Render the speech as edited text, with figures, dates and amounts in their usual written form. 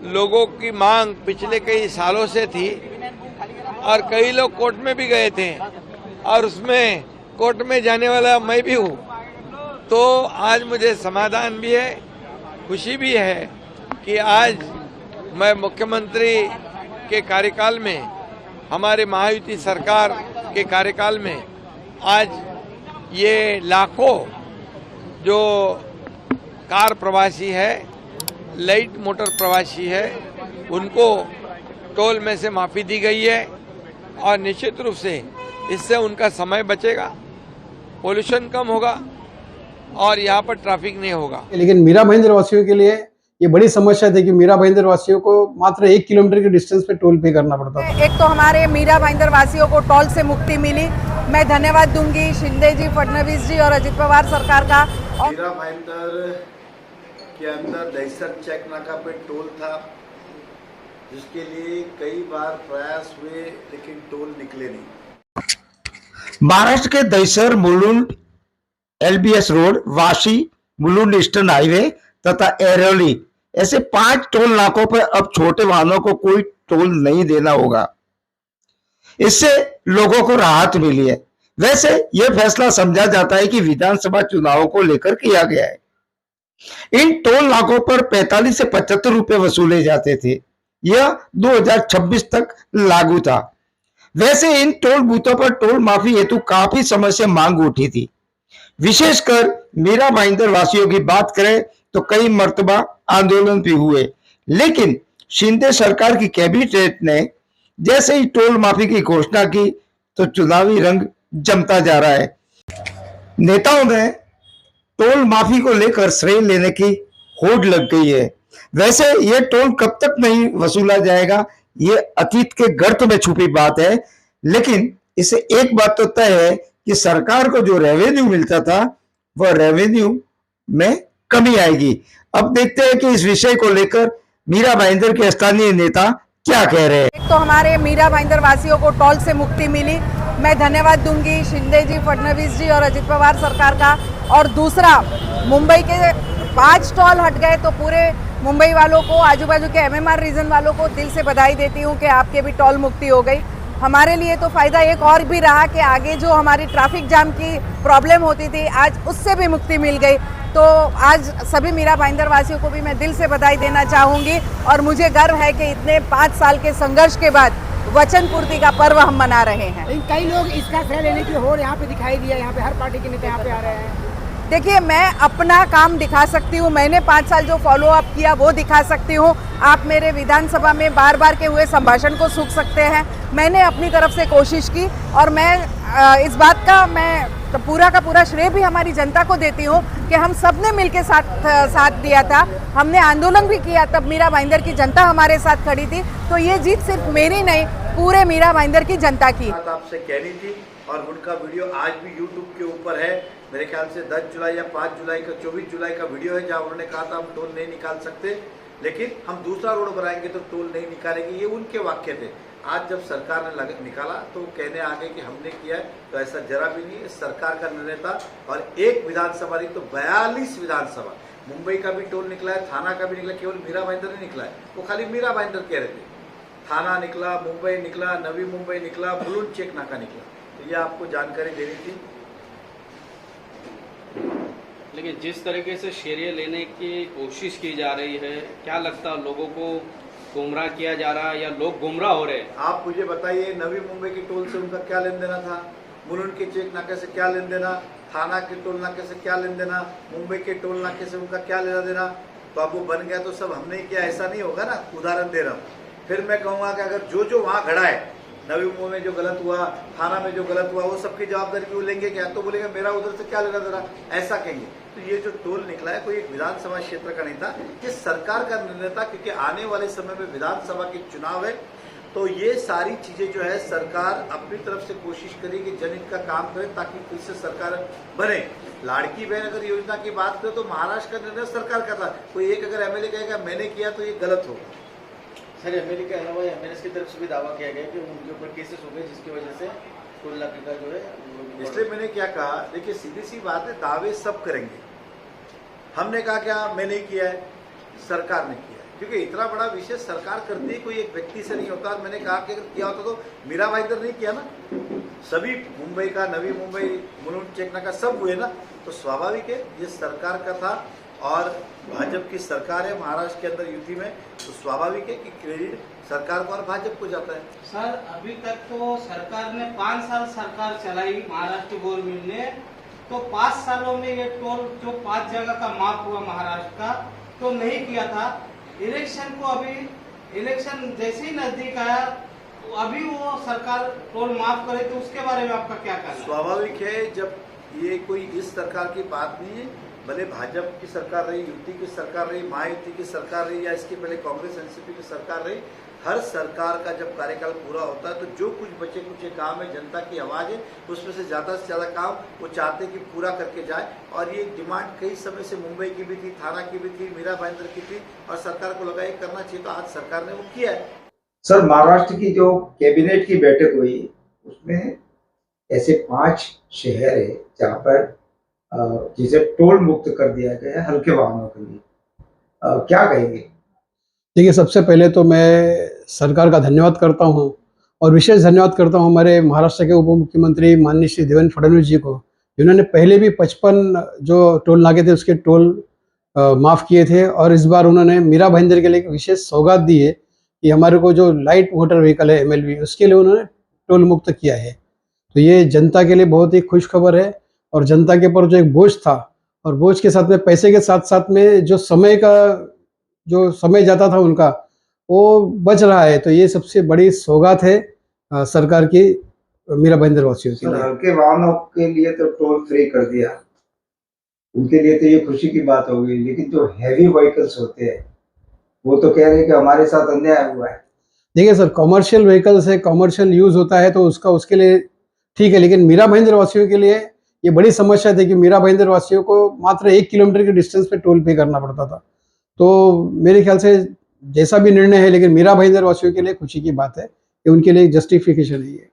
लोगों की मांग पिछले कई सालों से थी और कई लोग कोर्ट में भी गए थे और उसमें कोर्ट में जाने वाला मैं भी हूँ। तो आज मुझे समाधान भी है, खुशी भी है कि आज मैं मुख्यमंत्री के कार्यकाल में, हमारे महायुति सरकार के कार्यकाल में आज ये लाखों जो कार प्रवासी है, लाइट मोटर प्रवासी है, उनको टोल में से माफ़ी दी गई है और निश्चित रूप से इससे उनका समय बचेगा, पोल्यूशन कम होगा और यहाँ पर ट्रैफिक नहीं होगा। लेकिन मीरा भाईंदर वासियों के लिए ये बड़ी समस्या थी कि मीरा भाईंदर वासियों को मात्र 1 किलोमीटर के डिस्टेंस पे टोल पे करना पड़ता था। एक तो हमारे मीरा भाईंदर वासियों को टोल से मुक्ति मिली। मैं धन्यवाद दूंगी शिंदे जी, फडणवीस जी और अजित पवार सरकार का। मीरा भाईंदर के अंदर दहिसर चेक नाका पे टोल था, जिसके लिए कई बार प्रयास हुए लेकिन टोल निकले नहीं। महाराष्ट्र के Dahisar Mulund LBS road, Vashi, Mulund eastern highway तथा एरोली ऐसे 5 टोल नाकों पर अब छोटे वाहनों को कोई टोल नहीं देना होगा। इससे लोगों को राहत मिली है। वैसे यह फैसला समझा जाता है कि विधानसभा चुनावों को लेकर किया गया है। इन टोल नाकों पर 45 से 75 रुपए वसूले जाते थे। यह 2026 तक लागू था। वैसे इन टोल बूथों पर टोल माफी हेतु काफी समय से मांग उठी थी। विशेषकर मीरा भाईंदर वासियों की बात करें तो कई मर्तबा आंदोलन भी हुए, लेकिन शिंदे सरकार की कैबिनेट ने जैसे ही टोल माफी की घोषणा की तो चुनावी रंग जमता जा रहा है। नेताओं में टोल माफी को लेकर श्रेय लेने की होड़ लग गई है। वैसे यह टोल कब तक नहीं वसूला जाएगा, ये अतीत के गर्त में छुपी बात है, लेकिन इससे एक बात तो तय है कि सरकार को जो रेवेन्यू मिलता था वह रेवेन्यू में कमी आएगी। अब देखते हैं कि इस विषय को लेकर मीरा भाईंदर के स्थानीय नेता क्या कह रहे हैं। एक तो हमारे मीरा भाईंदर वासियों को टोल से मुक्ति मिली। मैं धन्यवाद दूंगी शिंदे जी, फडणवीस जी और अजित पवार सरकार का। और दूसरा, मुंबई के 5 टोल हट गए तो पूरे मुंबई वालों को, आजू बाजू के MMR रीजन वालों को दिल से बधाई देती हूँ कि आपके भी टोल मुक्ति हो गई। हमारे लिए तो फायदा एक और भी रहा कि आगे जो हमारी ट्रैफिक जाम की प्रॉब्लम होती थी, आज उससे भी मुक्ति मिल गई। तो आज सभी मीरा भाईंदर वासियों को भी मैं दिल से बधाई देना चाहूँगी और मुझे गर्व है कि इतने 5 साल के संघर्ष के बाद वचन पूर्ति का पर्व हम मना रहे हैं। कई लोग इसका श्रेय लेने की होड़ यहाँ पे दिखाई दिया, यहाँ पे हर पार्टी के नेता यहाँ पे आ रहे हैं। देखिए, मैं अपना काम दिखा सकती हूँ, मैंने 5 साल जो फॉलो अप किया वो दिखा सकती हूँ। आप मेरे विधानसभा में बार बार के हुए संभाषण को सुन सकते हैं। मैंने अपनी तरफ से कोशिश की और मैं इस बात का तो पूरा का पूरा श्रेय भी हमारी जनता को देती हूँ कि हम सब ने मिलकर साथ दिया था। हमने आंदोलन भी किया, तब मीरा भाईंदर की जनता हमारे साथ खड़ी थी। तो ये जीत सिर्फ मेरी नहीं, पूरे मीरा भाईंदर की जनता की। आपसे कहनी थी और उनका वीडियो आज भी यूट्यूब के ऊपर है। मेरे ख्याल से 10 जुलाई या 5 जुलाई का 24 जुलाई का वीडियो है, जहाँ उन्होंने कहा था हम टोल नहीं निकाल सकते, लेकिन हम दूसरा रोड बनाएंगे तो टोल नहीं निकालेंगे। ये उनके वाक्य थे। आज जब सरकार ने निकाला तो कहने आ गए कि हमने किया है, तो ऐसा जरा भी नहीं। सरकार का निर्णय था और एक विधानसभा नहीं तो 42 विधानसभा, मुंबई का भी टोल निकला है, थाना का भी निकला, केवल मीरा भाईंदर नहीं निकला है। वो खाली मीरा भाईंदर कह रहे थे। थाना निकला, मुंबई निकला, नवी मुंबई निकला, मुलुंड चेक नाका निकला। तो ये आपको जानकारी देनी थी। लेकिन जिस तरीके से शेरिया लेने की कोशिश की जा रही है, क्या लगता है लोगों को गुमराह किया जा रहा है या लोग गुमराह हो रहे हैं? आप मुझे बताइए, नवी मुंबई के टोल से उनका क्या लेन देना था? मुलुंड के चेक नाके से क्या लेन देना? थाना के टोल नाके से क्या लेन देना? मुंबई के टोल नाके से उनका क्या लेना देना? तो अब वो बन गया तो सब हमने किया, ऐसा नहीं होगा ना। उदाहरण दे रहा हूँ। फिर मैं कहूँगा कि अगर जो वहाँ खड़ा है, नवी मुंबई में जो गलत हुआ, थाना में जो गलत हुआ, वो सबकी जवाबदारी भी वो लेंगे क्या? तो बोलेंगे मेरा उधर से क्या लेना देना, ऐसा कहेंगे। तो ये जो टोल निकला है कोई एक विधानसभा क्षेत्र का नहीं था, ये सरकार का निर्णय था, क्योंकि आने वाले समय में विधानसभा के चुनाव है। तो ये सारी चीजें जो है सरकार अपनी तरफ से कोशिश करेगी, जनहित का काम करे ताकि फिर से सरकार बने। लाड़की बहन अगर योजना की बात करें तो महाराष्ट्र का निर्णय सरकार का था। कोई एक अगर MLA कहेगा मैंने किया तो ये गलत होगा। सर, MLA के अलावा MNS की तरफ से भी दावा किया गया कि उनके ऊपर केसेस हो गए, जिसकी वजह से टोल नाके का जो है। इसलिए मैंने क्या कहा, देखिए सीधी सी बात है, दावे सब करेंगे। हमने कहा क्या, मैंने किया है, सरकार ने किया है। क्योंकि इतना बड़ा विषय सरकार करती है, कोई एक व्यक्ति से नहीं होता। और मैंने कहा कि अगर किया होता तो मीरा भाईंदर नहीं किया ना, सभी मुंबई का, नवी मुंबई, मुलुंड चेकनाका सब हुए ना, तो स्वाभाविक है ये सरकार का था। और भाजपा की सरकार है महाराष्ट्र के अंदर यूपी में, तो स्वाभाविक है कि क्रेडिट सरकार को और भाजपा को जाता है। सर अभी तक तो सरकार ने 5 साल सरकार चलाई महाराष्ट्र गवर्नमेंट ने, तो 5 सालों में ये टोल जो 5 जगह का माफ हुआ महाराष्ट्र का तो नहीं किया था। इलेक्शन को अभी इलेक्शन जैसे ही नजदीक आया तो अभी वो सरकार टोल माफ करे, तो उसके बारे में आपका क्या कहना है? स्वाभाविक है, जब ये कोई इस सरकार की बात नहीं है, भले भाजपा की सरकार रही, युति की सरकार रही, महायुति की सरकार रही या इसके पहले कांग्रेस एनसीपी की सरकार रही, हर सरकार का जब कार्यकाल पूरा होता है तो जो कुछ बचे कुछ काम है, जनता की आवाज़ है, उसमें से ज़्यादा काम वो चाहते हैं कि पूरा करके जाए। और ये डिमांड कई समय से मुंबई की भी थी, थाना की भी थी, मीरा भाईंदर की थी, और सरकार को लगा ये करना चाहिए, तो आज सरकार ने वो किया है। सर महाराष्ट्र की जो कैबिनेट की बैठक हुई उसमें ऐसे 5 शहर है जहाँ पर जिसे टोल मुक्त कर दिया गया है हल्के वाहनों के लिए, क्या कहेंगे? देखिए, सबसे पहले तो मैं सरकार का धन्यवाद करता हूं और विशेष धन्यवाद करता हूं हमारे महाराष्ट्र के उप मुख्यमंत्री माननीय श्री देवेंद्र फडणवीस जी को, जिन्होंने पहले भी 55 जो टोल नाके थे उसके टोल माफ़ किए थे। और इस बार उन्होंने मीरा भाईंदर के लिए एक विशेष सौगात दी है कि हमारे को जो लाइट मोटर व्हीकल है MLV, उसके लिए उन्होंने टोल मुक्त किया है। तो ये जनता के लिए बहुत ही खुश खबर है। और जनता के ऊपर जो एक बोझ था, और बोझ के साथ में पैसे के साथ साथ में जो समय जाता था उनका, वो बच रहा है। तो ये सबसे बड़ी सौगात है सरकार की मीरा भाईंदर वासियों के लिए। हल्के वाहनों के लिए तो टोल फ्री कर दिया, उनके लिए तो ये खुशी की बात होगी, लेकिन जो हैवी व्हीकल्स होते हैं वो तो कह रहे हैं कि हमारे साथ अन्याय हुआ है। देखिए सर, कॉमर्शियल व्हीकल्स है, कॉमर्शियल यूज होता है तो उसके लिए ठीक है, लेकिन मीरा भाईंदर वासियों के लिए ये बड़ी समस्या थी कि मीरा भाईंदर वासियों को मात्र 1 किलोमीटर के डिस्टेंस पे टोल पे करना पड़ता था। तो मेरे ख्याल से जैसा भी निर्णय है, लेकिन मीरा भाईंदर वासियों के लिए खुशी की बात है कि उनके लिए जस्टिफिकेशन है ये।